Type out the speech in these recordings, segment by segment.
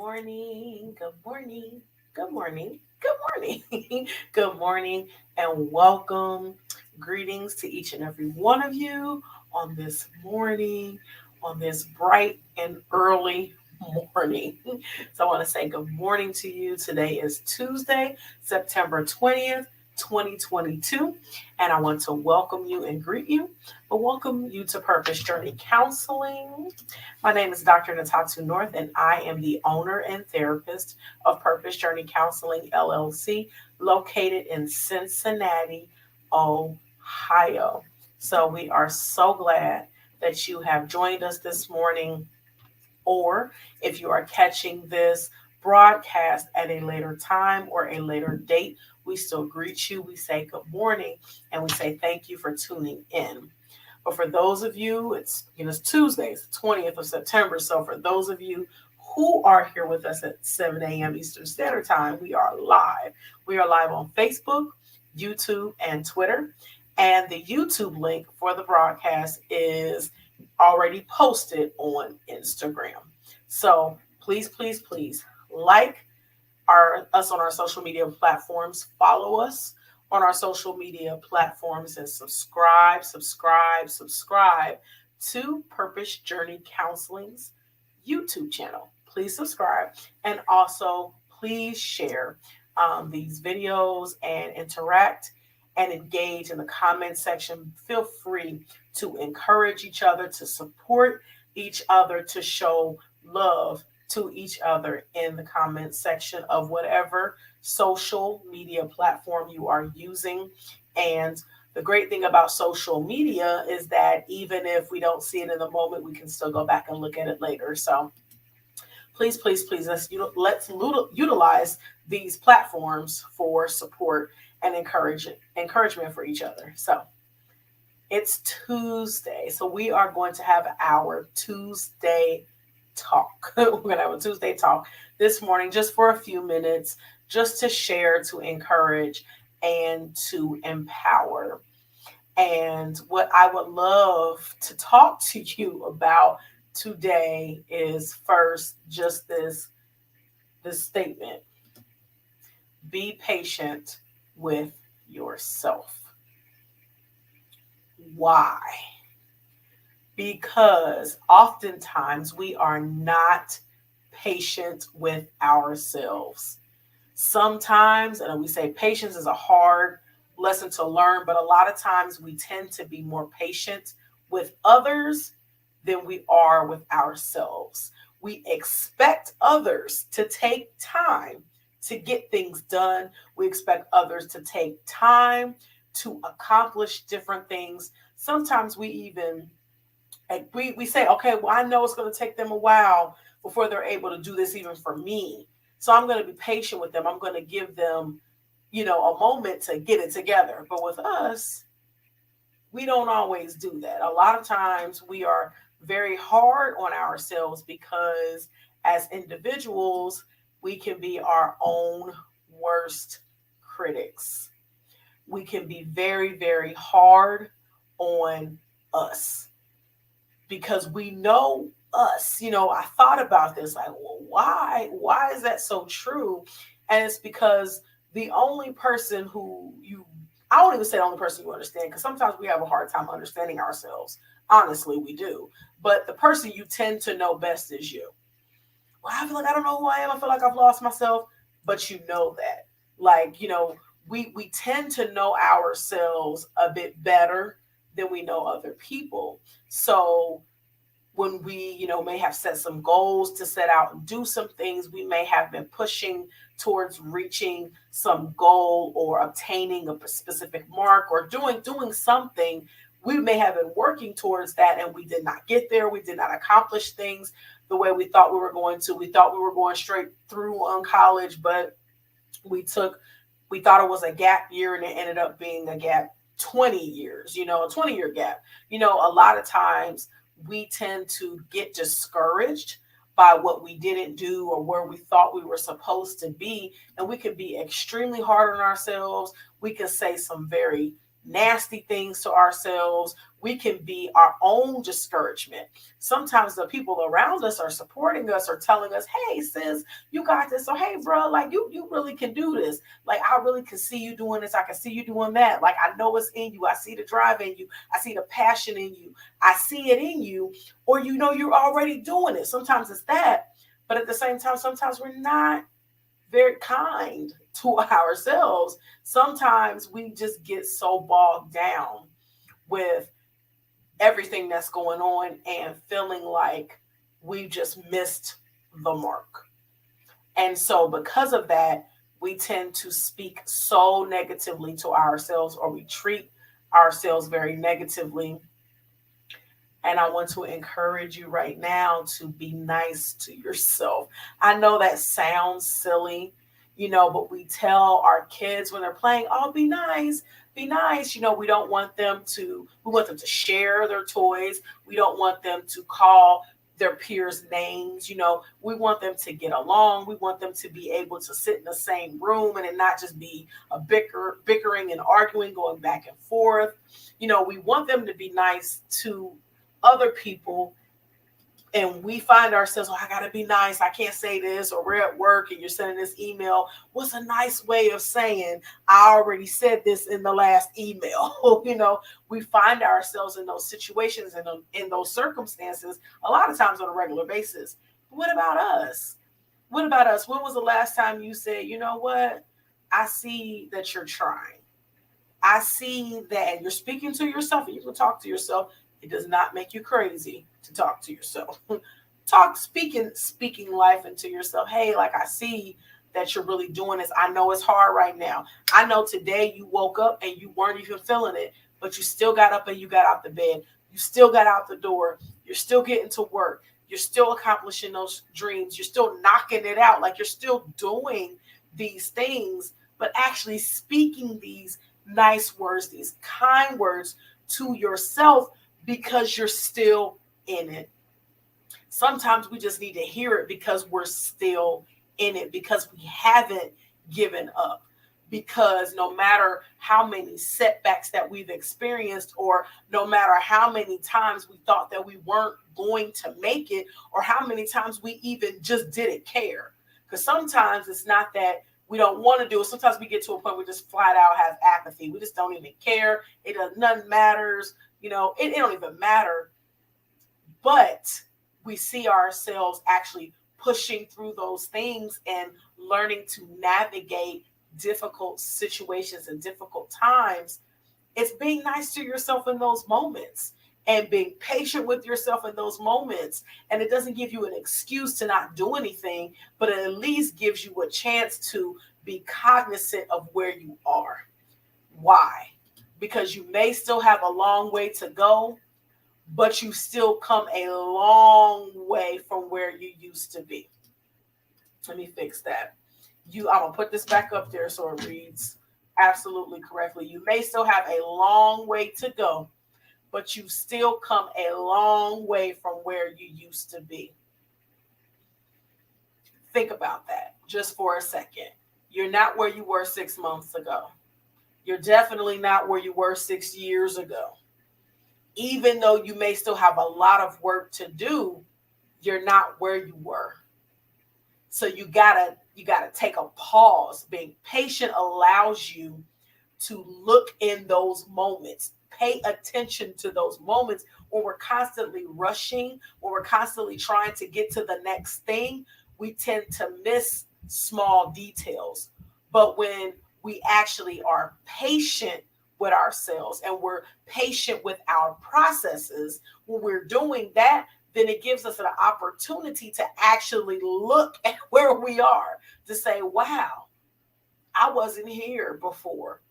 morning. Good morning. Good morning. Good morning. Good morning and welcome. Greetings to each and every one of you on this morning, on this bright and early morning. So I want to say good morning to you. Today is Tuesday, September 20th, 2022, and I want to welcome you and greet you, but welcome you to Purpose Journey Counseling. My name is Dr. Natatu North, and I am the owner and therapist of Purpose Journey Counseling LLC, located in Cincinnati, Ohio. So we are so glad that you have joined us this morning, or if you are catching this broadcast at a later time or a later date, we still greet you. We say good morning and we say thank you for tuning in. But for those of you, it's Tuesday, it's the 20th of September. So for those of you who are here with us at 7 a.m. Eastern Standard Time, we are live. We are live on Facebook, YouTube, and Twitter. And the YouTube link for the broadcast is already posted on Instagram. So please like us on our social media platforms, follow us on our social media platforms, and subscribe to Purpose Journey Counseling's YouTube channel. Please subscribe and also please share these videos and interact and engage in the comment section. Feel free to encourage each other, to support each other, to show love to each other in the comment section of whatever social media platform you are using. And the great thing about social media is that even if we don't see it in the moment, we can still go back and look at it later. So please, let's utilize these platforms for support and encouragement for each other. So it's Tuesday, so we are going to have our Tuesday talk. We're going to have a Tuesday talk this morning just for a few minutes, just to share, to encourage, and to empower. And what I would love to talk to you about today is first just this statement: be patient with yourself. Why? Because oftentimes we are not patient with ourselves. Sometimes, and we say patience is a hard lesson to learn, but a lot of times we tend to be more patient with others than we are with ourselves. We expect others to take time to get things done. We expect others to take time to accomplish different things. Sometimes we even we say, okay, well, I know it's going to take them a while before they're able to do this even for me. So I'm going to be patient with them. I'm going to give them, a moment to get it together. But with us, we don't always do that. A lot of times we are very hard on ourselves because as individuals, we can be our own worst critics. We can be very hard on us because we know us. I thought about this, like, well, why is that so true? And it's because the only person I won't even say the only person you understand, because sometimes we have a hard time understanding ourselves. Honestly, we do. But the person you tend to know best is you. Well, I feel like I don't know who I am. I feel like I've lost myself. But you know that. Like, we tend to know ourselves a bit better than we know other people. So when we, may have set some goals to set out and do some things, we may have been pushing towards reaching some goal or obtaining a specific mark or doing something. We may have been working towards that and we did not get there. We did not accomplish things the way we thought we were going to. We thought we were going straight through on college, but we thought it was a gap year and it ended up being a gap 20 years, a 20-year gap. A lot of times we tend to get discouraged by what we didn't do or where we thought we were supposed to be. And we can be extremely hard on ourselves. We can say some very nasty things to ourselves. We can be our own discouragement. Sometimes the people around us are supporting us or telling us, hey, sis, you got this. So, hey, bro, like you really can do this. Like, I really can see you doing this. I can see you doing that. Like, I know it's in you. I see the drive in you. I see the passion in you. I see it in you. Or, you're already doing it. Sometimes it's that. But at the same time, sometimes we're not very kind to ourselves. Sometimes we just get so bogged down with everything that's going on and feeling like we just missed the mark. And so, because of that, we tend to speak so negatively to ourselves, or we treat ourselves very negatively. And I want to encourage you right now to be nice to yourself. I know that sounds silly, but we tell our kids when they're playing, oh, be nice, be nice. We want them to share their toys. We don't want them to call their peers names. We want them to get along. We want them to be able to sit in the same room and it not just be a bickering and arguing, going back and forth. We want them to be nice to other people, and we find ourselves, I gotta be nice, I can't say this, or we're at work and you're sending this email. What's a nice way of saying I already said this in the last email? We find ourselves in those situations and in those circumstances a lot of times on a regular basis. What about us? When was the last time you said, you know what, I see that you're trying, I see that you're speaking to yourself, and you can talk to yourself. It does not make you crazy to talk to yourself. Speaking life into yourself. Hey, like, I see that you're really doing this. I know it's hard right now. I know today you woke up and you weren't even feeling it, but you still got up and you got out the bed. You still got out the door. You're still getting to work. You're still accomplishing those dreams. You're still knocking it out. Like, you're still doing these things, but actually speaking these nice words, these kind words to yourself, because you're still in it. Sometimes we just need to hear it because we're still in it, because we haven't given up. Because no matter how many setbacks that we've experienced, or no matter how many times we thought that we weren't going to make it, or how many times we even just didn't care. Because sometimes it's not that we don't want to do it. Sometimes we get to a point where we just flat out have apathy. We just don't even care. Nothing matters. It don't even matter. But we see ourselves actually pushing through those things and learning to navigate difficult situations and difficult times. It's being nice to yourself in those moments and being patient with yourself in those moments. And it doesn't give you an excuse to not do anything, but it at least gives you a chance to be cognizant of where you are. Why? Because you may still have a long way to go, but you still come a long way from where you used to be. Let me fix that. I'm going to put this back up there so it reads absolutely correctly. You may still have a long way to go, but you still come a long way from where you used to be. Think about that just for a second. You're not where you were 6 months ago. You're definitely not where you were 6 years ago. Even though you may still have a lot of work to do, you're not where you were. So you gotta take a pause. Being patient allows you to look in those moments, pay attention to those moments. When we're constantly rushing, when we're constantly trying to get to the next thing, we tend to miss small details. But when we actually are patient with ourselves and we're patient with our processes, when we're doing that, then it gives us an opportunity to actually look at where we are, to say, wow, I wasn't here before,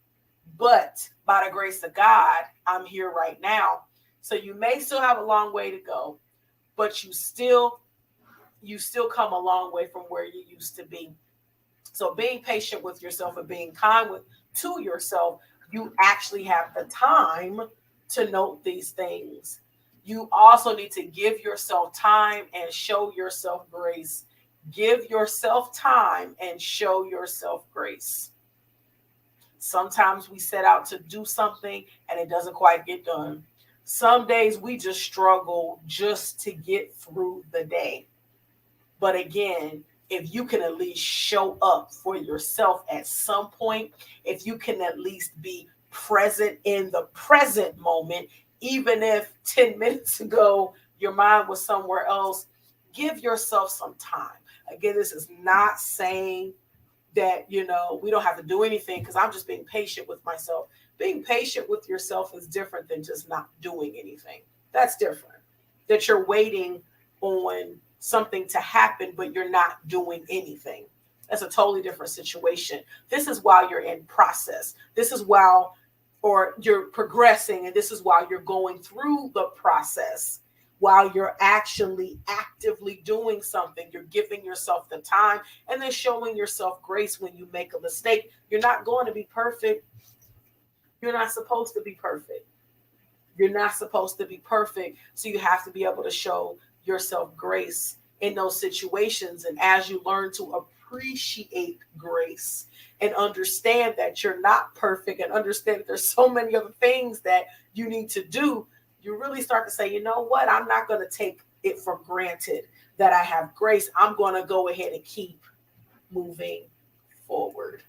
but by the grace of God, I'm here right now. So you may still have a long way to go, but you still come a long way from where you used to be. So being patient with yourself and being kind to yourself, you actually have the time to note these things. You also need to give yourself time and show yourself grace. Give yourself time and show yourself grace. Sometimes we set out to do something and it doesn't quite get done. Some days we just struggle just to get through the day. But again, if you can at least show up for yourself at some point, if you can at least be present in the present moment, even if 10 minutes ago your mind was somewhere else, give yourself some time. Again, this is not saying that, we don't have to do anything, because I'm just being patient with myself. Being patient with yourself is different than just not doing anything. That's different. That you're waiting on something to happen, but you're not doing anything. That's a totally different situation. This is while you're in process. This is while, or you're progressing, and this is while you're going through the process. While you're actually actively doing something, you're giving yourself the time and then showing yourself grace when you make a mistake. You're not going to be perfect. You're not supposed to be perfect. You're not supposed to be perfect. So you have to be able to show yourself grace in those situations. And as you learn to appreciate grace and understand that you're not perfect, and understand that there's so many other things that you need to do, you really start to say, you know what? I'm not going to take it for granted that I have grace. I'm going to go ahead and keep moving forward.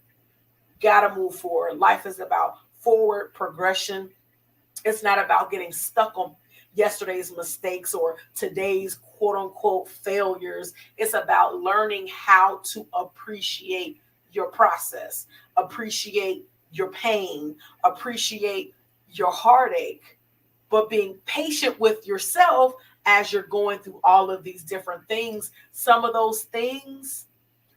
Got to move forward. Life is about forward progression. It's not about getting stuck on yesterday's mistakes or today's quote unquote failures. It's about learning how to appreciate your process, appreciate your pain, appreciate your heartache, but being patient with yourself as you're going through all of these different things. Some of those things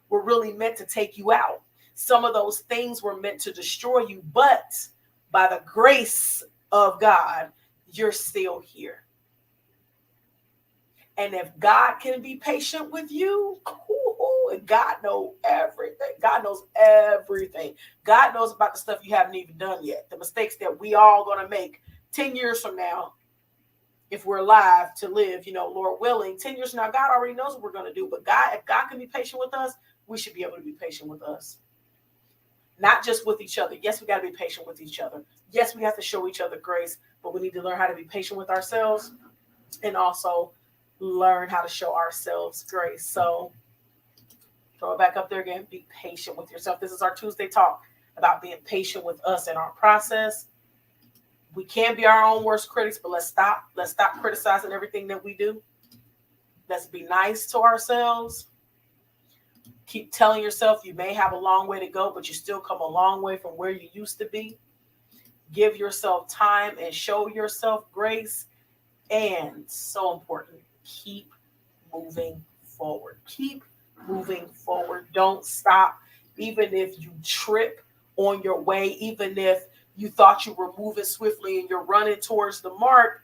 were really meant to take you out. Some of those things were meant to destroy you, but by the grace of God, you're still here. And if God can be patient with you, and God knows everything. God knows everything. God knows about the stuff you haven't even done yet. The mistakes that we all going to make 10 years from now, if we're alive to live, Lord willing, 10 years from now, God already knows what we're going to do. But if God can be patient with us, we should be able to be patient with us. Not just with each other. Yes, we got to be patient with each other. Yes, we have to show each other grace, but we need to learn how to be patient with ourselves and also learn how to show ourselves grace. So throw it back up there again. Be patient with yourself. This is our Tuesday talk about being patient with us in our process. We can be our own worst critics, but let's stop. Let's stop criticizing everything that we do. Let's be nice to ourselves. Keep telling yourself you may have a long way to go, but you still come a long way from where you used to be. Give yourself time and show yourself grace. And so important, keep moving forward. Keep moving forward. Don't stop. Even if you trip on your way, even if you thought you were moving swiftly and you're running towards the mark,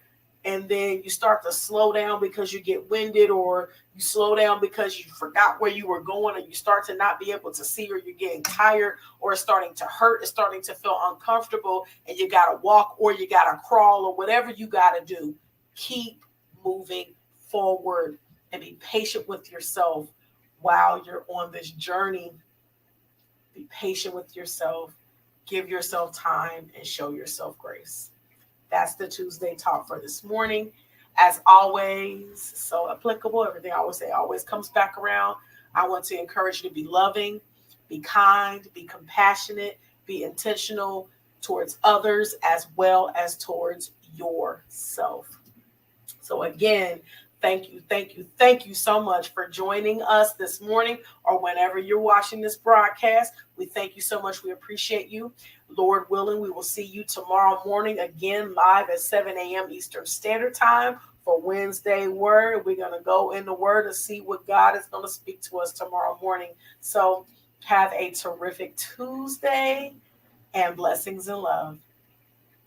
and then you start to slow down because you get winded, or you slow down because you forgot where you were going, and you start to not be able to see, or you're getting tired, or it's starting to hurt, it's starting to feel uncomfortable, and you got to walk or you got to crawl or whatever you got to do. Keep moving forward and be patient with yourself while you're on this journey. Be patient with yourself. Give yourself time and show yourself grace. That's the Tuesday talk for this morning. As always, so applicable. Everything I always say always comes back around. I want to encourage you to be loving, be kind, be compassionate, be intentional towards others as well as towards yourself. So again, thank you so much for joining us this morning, or whenever you're watching this broadcast. We thank you so much. We appreciate you. Lord willing, we will see you tomorrow morning again, live at 7 a.m. Eastern Standard Time for Wednesday Word. We're going to go in the Word and see what God is going to speak to us tomorrow morning. So have a terrific Tuesday, and blessings and love.